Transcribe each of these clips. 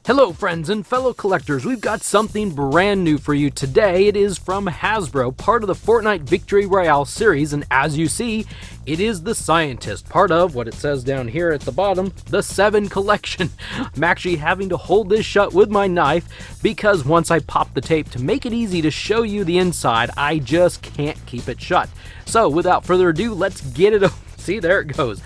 Hello friends and fellow collectors, we've got something brand new for you today. It is from Hasbro, part of the Fortnite Victory Royale series, and as you see, it is The Scientist, part of what it says down here at the bottom, the 7 collection. I'm actually having to hold this shut with my knife because once I pop the tape to make it easy to show you the inside, I just can't keep it shut. So without further ado, let's get it open. See, there it goes.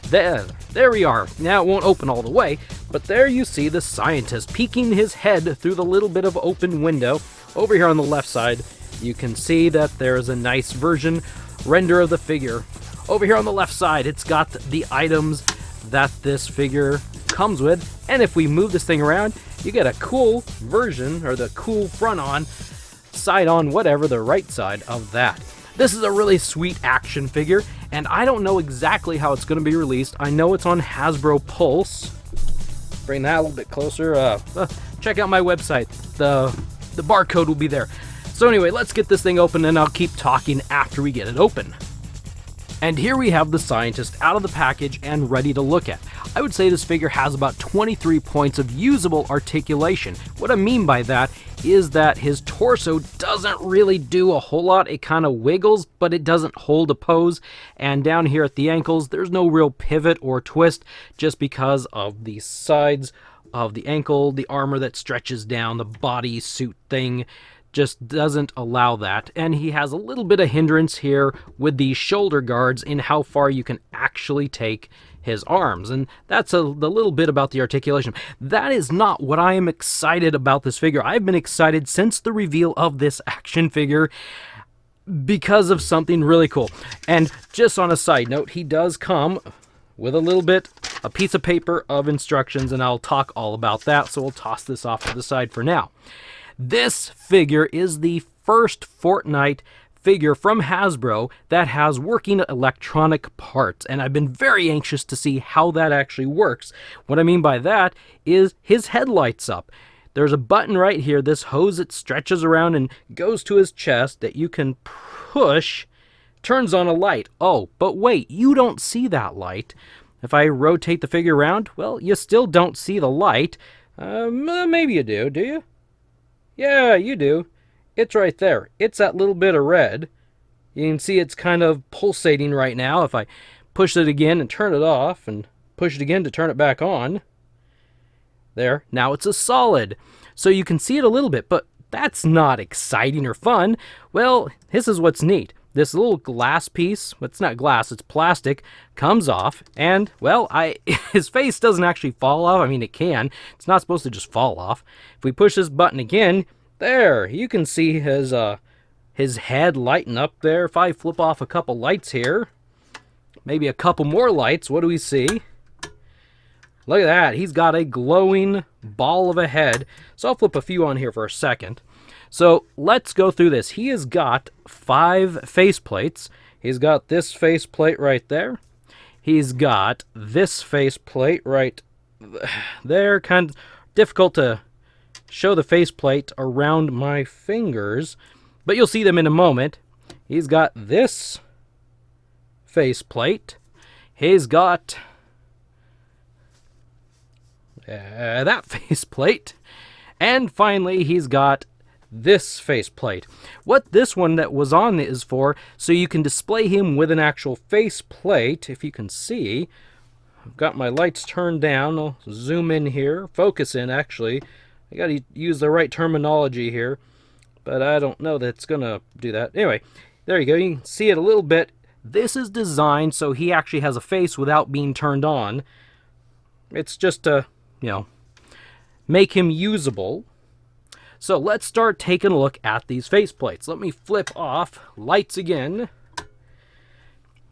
There we are. Now it won't open all the way, but there you see the Scientist peeking his head through the little bit of open window. Over here on the left side, you can see that there's a nice version render of the figure. Over here on the left side, it's got the items that this figure comes with, and if we move this thing around, you get a cool version, or the cool front on, side on, whatever, the right side of that. This is a really sweet action figure, and I don't know exactly how it's going to be released. I know it's on Hasbro Pulse. Bring that a little bit closer. Check out my website. The barcode will be there. So anyway, let's get this thing open, and I'll keep talking after we get it open. And here we have the Scientist out of the package and ready to look at. I would say this figure has about 23 points of usable articulation. What I mean by that is that his torso doesn't really do a whole lot. It kind of wiggles, but it doesn't hold a pose. And down here at the ankles, there's no real pivot or twist just because of the sides of the ankle, the armor that stretches down, the body suit thing just doesn't allow that. And he has a little bit of hindrance here with the shoulder guards in how far you can actually take his arms, and that's the little bit about the articulation. That is not what I am excited about this figure. I've been excited since the reveal of this action figure because of something really cool. And just on a side note, he does come with a piece of paper of instructions, and I'll talk all about that, so we'll toss this off to the side for now. This figure is the first Fortnite figure from Hasbro that has working electronic parts, and I've been very anxious to see how that actually works. What I mean by that is his head lights up. There's a button right here, this hose that stretches around and goes to his chest that you can push, turns on a light. Oh, but wait, you don't see that light. If I rotate the figure around, well, you still don't see the light. Maybe you do you? Yeah, you do. It's right there. It's that little bit of red. You can see it's kind of pulsating right now. If I push it again and turn it off and push it again to turn it back on. There. Now it's a solid. So you can see it a little bit, but that's not exciting or fun. Well, this is what's neat. This little glass piece, well, it's not glass, it's plastic, comes off, and, well, his face doesn't actually fall off. I mean, it can. It's not supposed to just fall off. If we push this button again, there, you can see his head lighten up there. If I flip off a couple lights here, maybe a couple more lights, what do we see? Look at that. He's got a glowing ball of a head. So I'll flip a few on here for a second. So let's go through this. He has got 5 face plates. He's got this face plate right there. He's got this face plate right there. Kind of difficult to show the faceplate around my fingers, but you'll see them in a moment. He's got this faceplate. He's got that faceplate. And finally, he's got this faceplate. What this one that was on is for, so you can display him with an actual faceplate. If you can see, I've got my lights turned down. I'll zoom in here, focus in actually. I gotta use the right terminology here, but I don't know that it's gonna do that. Anyway, there you go. You can see it a little bit. This is designed so he actually has a face without being turned on. It's just to, make him usable. So let's start taking a look at these faceplates. Let me flip off lights again,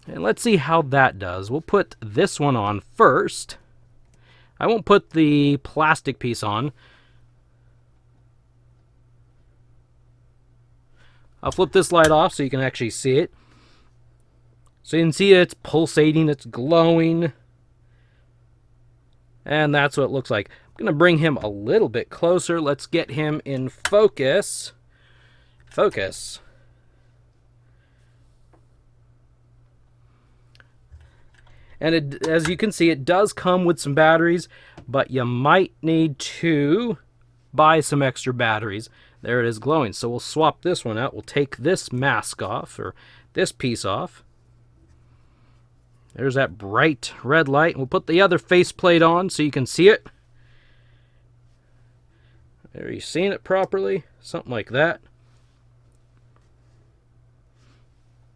and let's see how that does. We'll put this one on first. I won't put the plastic piece on. I'll flip this light off so you can actually see it. So you can see it's pulsating, it's glowing. And that's what it looks like. I'm going to bring him a little bit closer. Let's get him in focus. Focus. And as you can see, it does come with some batteries, but you might need to buy some extra batteries. There it is glowing. So we'll swap this one out. We'll take this mask off, or this piece off. There's that bright red light. We'll put the other faceplate on so you can see it. Are you seeing it properly? Something like that.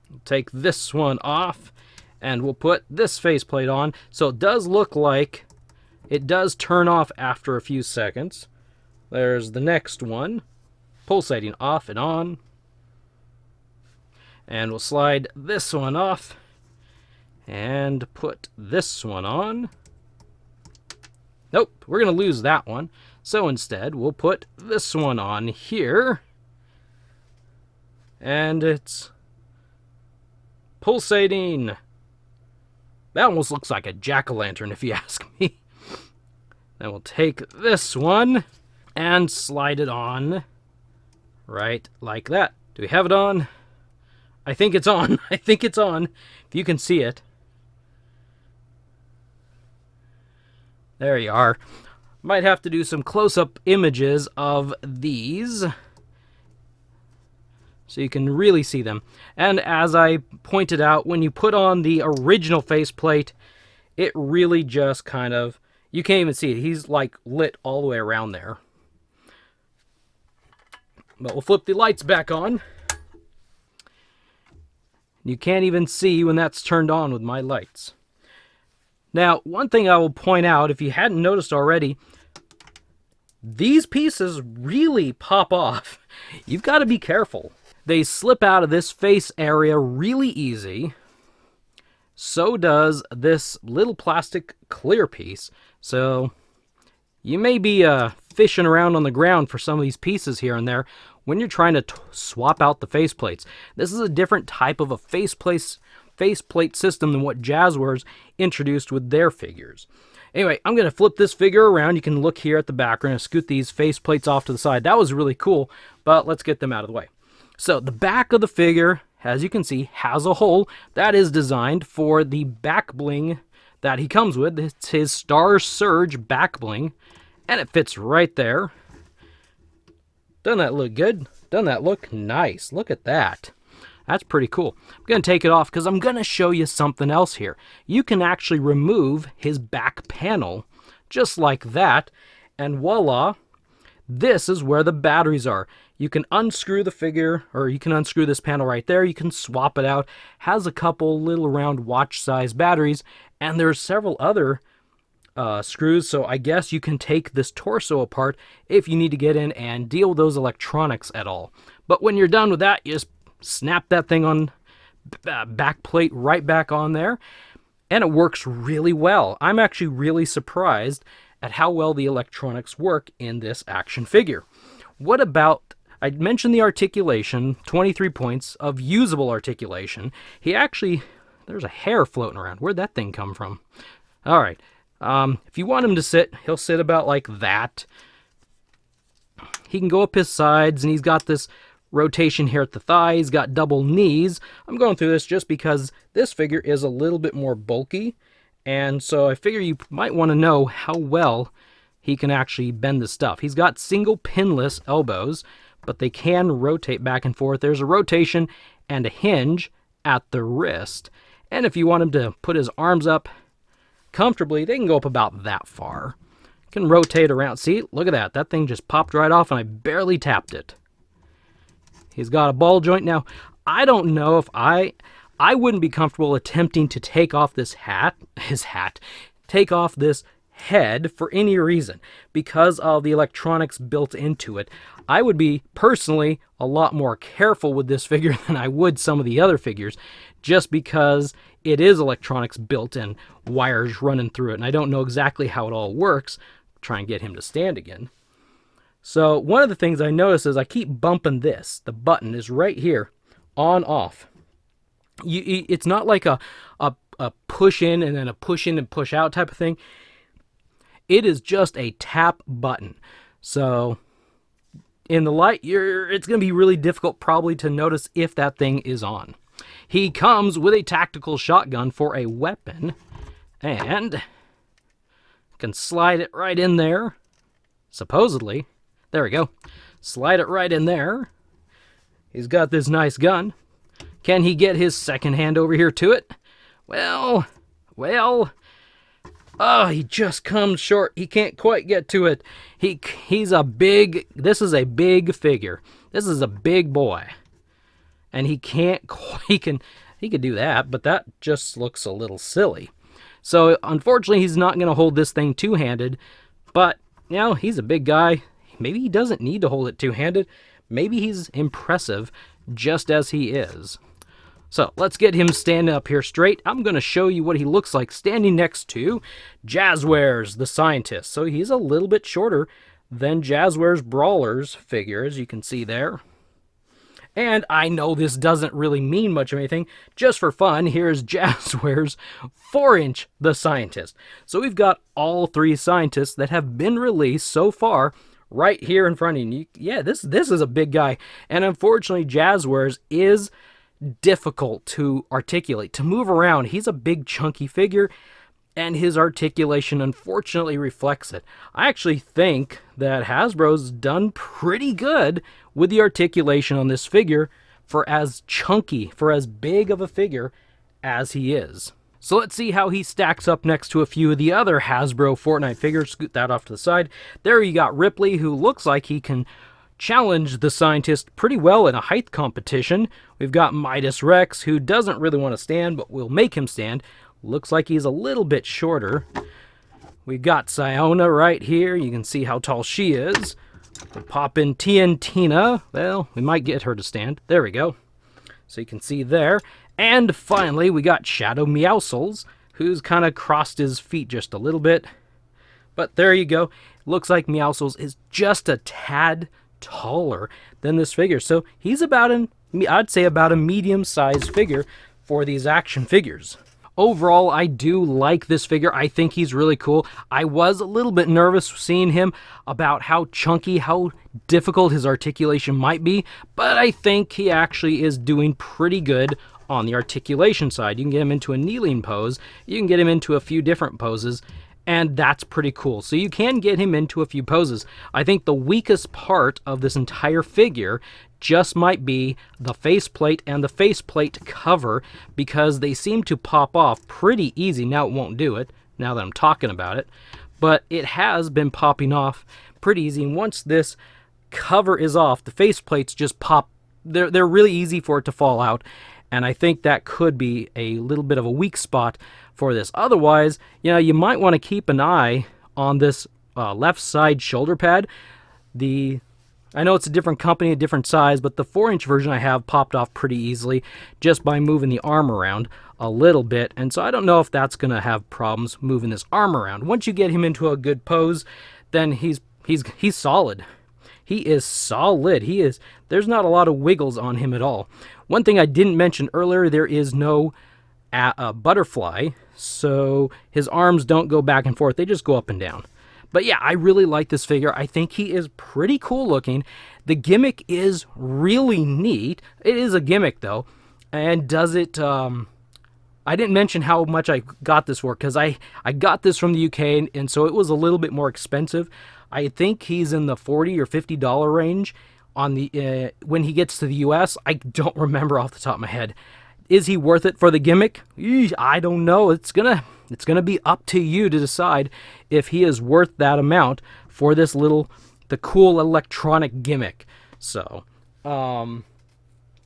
We'll take this one off, and we'll put this faceplate on. So it does look like it does turn off after a few seconds. There's the next one, pulsating off and on. And we'll slide this one off and put this one on. Nope, we're going to lose that one. So instead, we'll put this one on here. And it's pulsating. That almost looks like a jack-o'-lantern, if you ask me. Then we'll take this one and slide it on right like that. Do we have it on? I think it's on. I think it's on. If you can see it. There you are. Might have to do some close-up images of these so you can really see them. And as I pointed out, when you put on the original faceplate, it really just kind of, you can't even see it. He's like lit all the way around there. But we'll flip the lights back on. You can't even see when that's turned on with my lights. Now, one thing I will point out, if you hadn't noticed already, these pieces really pop off. You've got to be careful. They slip out of this face area really easy. So does this little plastic clear piece. So you may be fishing around on the ground for some of these pieces here and there when you're trying to swap out the faceplates. This is a different type of a faceplate system than what Jazwares introduced with their figures. Anyway, I'm going to flip this figure around. You can look here at the background and scoot these faceplates off to the side. That was really cool, but let's get them out of the way. So the back of the figure, as you can see, has a hole that is designed for the back bling that he comes with. It's his Star Surge back bling, and it fits right there. Doesn't that look good? Doesn't that look nice? Look at that. That's pretty cool. I'm going to take it off because I'm going to show you something else here. You can actually remove his back panel just like that, and voila, this is where the batteries are. You can unscrew the figure, or you can unscrew this panel right there. You can swap it out. Has a couple little round watch-size batteries, and there's several other screws, so I guess you can take this torso apart if you need to get in and deal with those electronics at all. But when you're done with that, you just snap that thing on back plate right back on there, and it works really well. I'm actually really surprised at how well the electronics work in this action figure. What about, I mentioned the articulation, 23 points of usable articulation. He actually, there's a hair floating around. Where'd that thing come from? All right. If you want him to sit, he'll sit about like that. He can go up his sides, and he's got this rotation here at the thigh. He's got double knees. I'm going through this just because this figure is a little bit more bulky, and so I figure you might want to know how well he can actually bend the stuff. He's got single pinless elbows, but they can rotate back and forth. There's a rotation and a hinge at the wrist, and if you want him to put his arms up comfortably, they can go up about that far. Can rotate around. See, look at that. That thing just popped right off, and I barely tapped it. He's got a ball joint. Now, I don't know if I wouldn't be comfortable attempting to take off this take off this head for any reason because of the electronics built into it. I would be personally a lot more careful with this figure than I would some of the other figures, just because it is electronics built and wires running through it, and I don't know exactly how it all works. Try and get him to stand again. So one of the things I notice is I keep bumping this. The button is right here, on off. It's not like a push in and then a push in and push out type of thing. It is just a tap button. So in the light, it's going to be really difficult probably to notice if that thing is on. He comes with a tactical shotgun for a weapon, and Can slide it right in there, supposedly. There we go. Slide it right in there. He's got this nice gun. Can he get his second hand over here to it? Well, oh, he just comes short. He can't quite get to it. This is a big figure. This is a big boy. And he can't, he could do that, but that just looks a little silly. So, unfortunately, he's not going to hold this thing two-handed, but, you know, he's a big guy. Maybe he doesn't need to hold it two-handed. Maybe he's impressive just as he is. So, let's get him standing up here straight. I'm going to show you what he looks like standing next to Jazwares, the Scientist. So, he's a little bit shorter than Jazwares Brawler's figure, as you can see there. And I know this doesn't really mean much of anything. Just for fun, here's Jazwares 4-inch The Scientist. So we've got all 3 scientists that have been released so far right here in front of you. Yeah, this is a big guy. And unfortunately, Jazwares is difficult to articulate, to move around. He's a big, chunky figure, and his articulation unfortunately reflects it. I actually think that Hasbro's done pretty good with the articulation on this figure for as chunky, for as big of a figure as he is. So let's see how he stacks up next to a few of the other Hasbro Fortnite figures. Scoot that off to the side. There you got Ripley, who looks like he can challenge the Scientist pretty well in a height competition. We've got Midas Rex, who doesn't really want to stand, but we'll make him stand. Looks like he's a little bit shorter. We've got Siona right here. You can see how tall she is. We'll pop in Tina. Well, we might get her to stand. There we go. So you can see there. And finally, we got Shadow Meowscles, who's kind of crossed his feet just a little bit. But there you go. Looks like Meowscles is just a tad taller than this figure. So he's about I'd say about a medium-sized figure for these action figures. Overall, I do like this figure. I think he's really cool. I was a little bit nervous seeing him about how chunky, how difficult his articulation might be, but I think he actually is doing pretty good on the articulation side. You can get him into a kneeling pose, you can get him into a few different poses, and that's pretty cool. So you can get him into a few poses. I think the weakest part of this entire figure just might be the faceplate and the faceplate cover, because they seem to pop off pretty easy. Now it won't do it, now that I'm talking about it, but it has been popping off pretty easy, and once this cover is off, the faceplates just pop. They're really easy for it to fall out, and I think that could be a little bit of a weak spot for this. Otherwise, you know, you might want to keep an eye on this left side shoulder pad. I know it's a different company, a different size, but the 4-inch version I have popped off pretty easily just by moving the arm around a little bit, and so I don't know if that's going to have problems moving this arm around. Once you get him into a good pose, then he's solid. He is solid. There's not a lot of wiggles on him at all. One thing I didn't mention earlier, there is no butterfly, so his arms don't go back and forth. They just go up and down. But yeah, I really like this figure. I think he is pretty cool looking. The gimmick is really neat. It is a gimmick though. And does it, I didn't mention how much I got this for, because I got this from the UK, and so it was a little bit more expensive. I think he's in the $40 or $50 range on the when he gets to the US. I don't remember off the top of my head. Is he worth it for the gimmick? I don't know. It's gonna be up to you to decide if he is worth that amount for the cool electronic gimmick. So,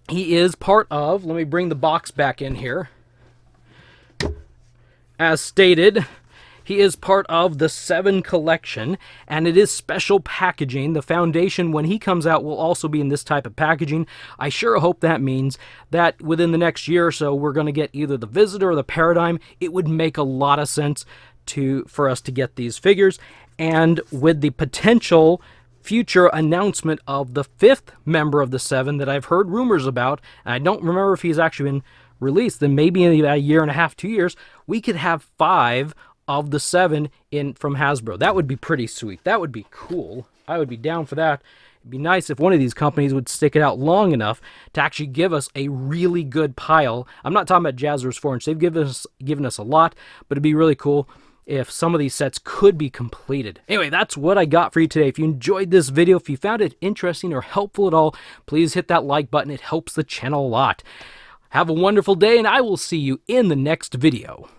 he is part of, let me bring the box back in here. As stated, he is part of the 7 collection, and it is special packaging. The Foundation, when he comes out, will also be in this type of packaging. I sure hope that means that within the next year or so, we're going to get either the Visitor or the Paradigm. It would make a lot of sense for us to get these figures, and with the potential future announcement of the 5th member of the 7 that I've heard rumors about, and I don't remember if he's actually been released, then maybe in about a year and a half, 2 years, we could have 5 of the 7 from Hasbro. That would be pretty sweet. That would be cool. I would be down for that. It'd be nice if one of these companies would stick it out long enough to actually give us a really good pile. I'm not talking about Jazwares 4-inch. They've given us a lot, but it'd be really cool if some of these sets could be completed. Anyway, that's what I got for you today. If you enjoyed this video, if you found it interesting or helpful at all, please hit that like button. It helps the channel a lot. Have a wonderful day, and I will see you in the next video.